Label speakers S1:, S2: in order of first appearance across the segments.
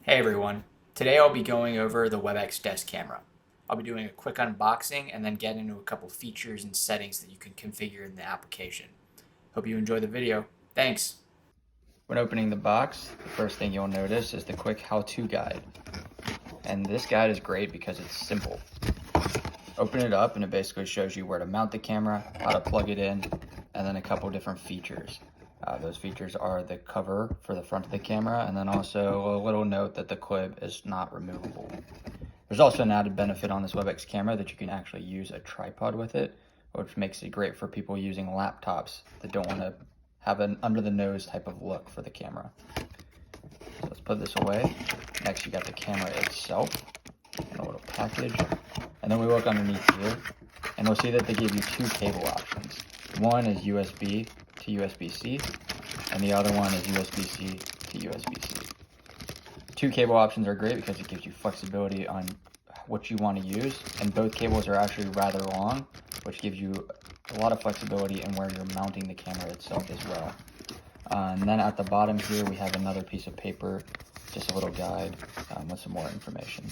S1: Hey everyone, today I'll be going over the Webex Desk Camera. I'll be doing a quick unboxing and then get into a couple features and settings that you can configure in the application. Hope you enjoy the video. Thanks! When opening the box, the first thing you'll notice is the quick how-to guide. And this guide is great because it's simple. Open it up and it basically shows you where to mount the camera, how to plug it in, and then a couple different features. Those features are the cover for the front of the camera, and then also a little note that the clip is not removable. There's also an added benefit on this Webex camera that you can actually use a tripod with it, which makes it great for people using laptops that don't want to have an under-the-nose type of look for the camera. So let's put this away. Next, you got the camera itself in a little package. And then we look underneath here, and we'll see that they give you two cable options. One is USB to USB-C, and the other one is USB-C to USB-C. Two cable options are great because it gives you flexibility on what you want to use, and both cables are actually rather long, which gives you a lot of flexibility in where you're mounting the camera itself as well. And then at the bottom here, we have another piece of paper, just a little guide with some more information.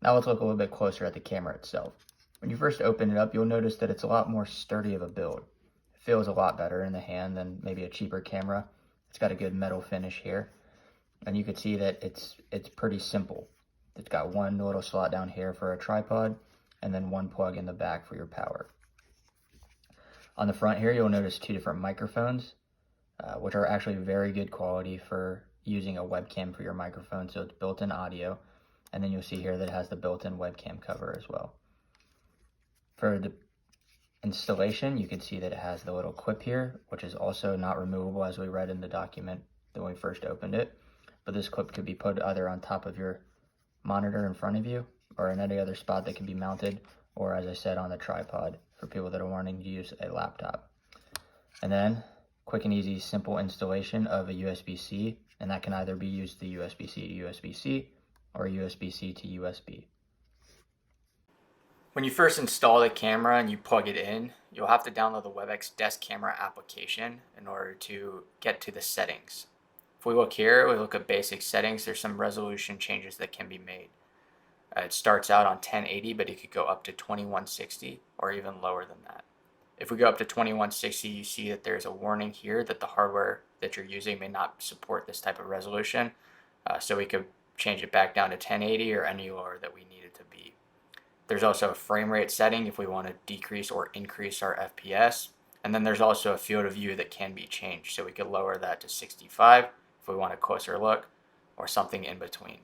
S1: Now let's look a little bit closer at the camera itself. When you first open it up, you'll notice that it's a lot more sturdy of a build. It feels a lot better in the hand than maybe a cheaper camera. It's got a good metal finish here. And you can see that it's pretty simple. It's got one little slot down here for a tripod, and then one plug in the back for your power. On the front here, you'll notice two different microphones, which are actually very good quality for using a webcam for your microphone, so it's built-in audio. And then you'll see here that it has the built-in webcam cover as well. For the installation, you can see that it has the little clip here, which is also not removable as we read in the document when we first opened it. But this clip could be put either on top of your monitor in front of you or in any other spot that can be mounted, or as I said, on the tripod for people that are wanting to use a laptop. And then quick and easy, simple installation of a USB-C, and that can either be used the USB-C to USB-C or USB-C to USB. When you first install the camera and you plug it in, you'll have to download the Webex Desk Camera application in order to get to the settings. If we look here, we look at basic settings, there's some resolution changes that can be made. It starts out on 1080, but it could go up to 2160 or even lower than that. If we go up to 2160, you see that there's a warning here that the hardware that you're using may not support this type of resolution. So we could change it back down to 1080 or any lower that we need it to be. There's also a frame rate setting if we want to decrease or increase our FPS. And then there's also a field of view that can be changed. So we could lower that to 65 if we want a closer look, or something in between.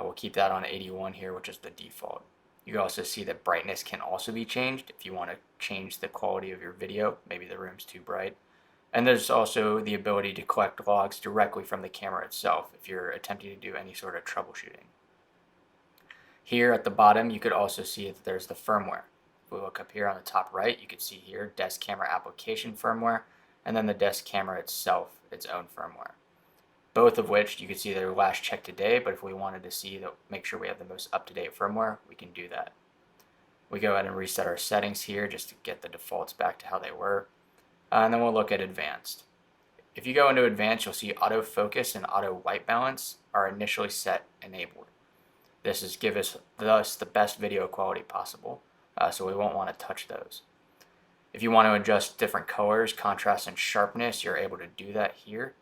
S1: We'll keep that on 81 here, which is the default. You can also see that brightness can also be changed if you want to change the quality of your video. Maybe the room's too bright. And there's also the ability to collect logs directly from the camera itself if you're attempting to do any sort of troubleshooting. Here at the bottom, you could also see that there's the firmware. If we look up here on the top right, you can see here Desk Camera application firmware, and then the Desk Camera itself, its own firmware. Both of which you can see they're last checked today, but if we wanted to see that, make sure we have the most up-to-date firmware, we can do that. We go ahead and reset our settings here just to get the defaults back to how they were. And then we'll look at advanced. If you go into advanced, you'll see autofocus and auto white balance are initially set enabled. This is give us thus the best video quality possible, so we won't want to touch those. If you want to adjust different colors, contrast, and sharpness, you're able to do that here.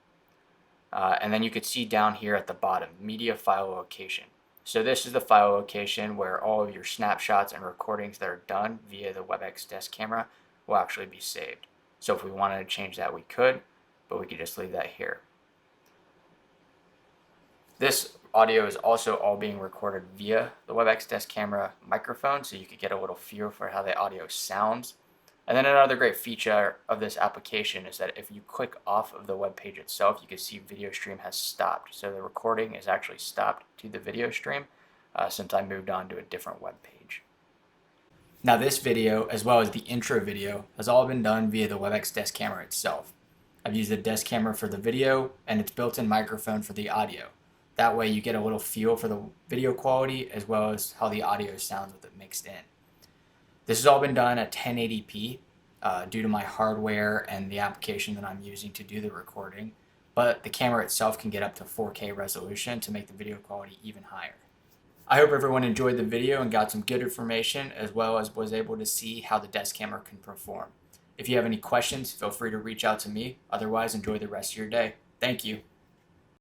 S1: And then you could see down here at the bottom, media file location. So this is the file location where all of your snapshots and recordings that are done via the Webex Desk Camera will actually be saved. So if we wanted to change that, we could, but we could just leave that here. This audio is also all being recorded via the Webex Desk Camera microphone, so you could get a little feel for how the audio sounds. And then another great feature of this application is that if you click off of the web page itself, you can see video stream has stopped. So the recording is actually stopped to the video stream since I moved on to a different web page. Now this video, as well as the intro video, has all been done via the Webex Desk Camera itself. I've used the desk camera for the video and its built-in microphone for the audio. That way you get a little feel for the video quality as well as how the audio sounds with it mixed in. This has all been done at 1080p due to my hardware and the application that I'm using to do the recording. but the camera itself can get up to 4K resolution to make the video quality even higher. I hope everyone enjoyed the video and got some good information, as well as was able to see how the desk camera can perform. If you have any questions, feel free to reach out to me. Otherwise, enjoy the rest of your day. Thank you.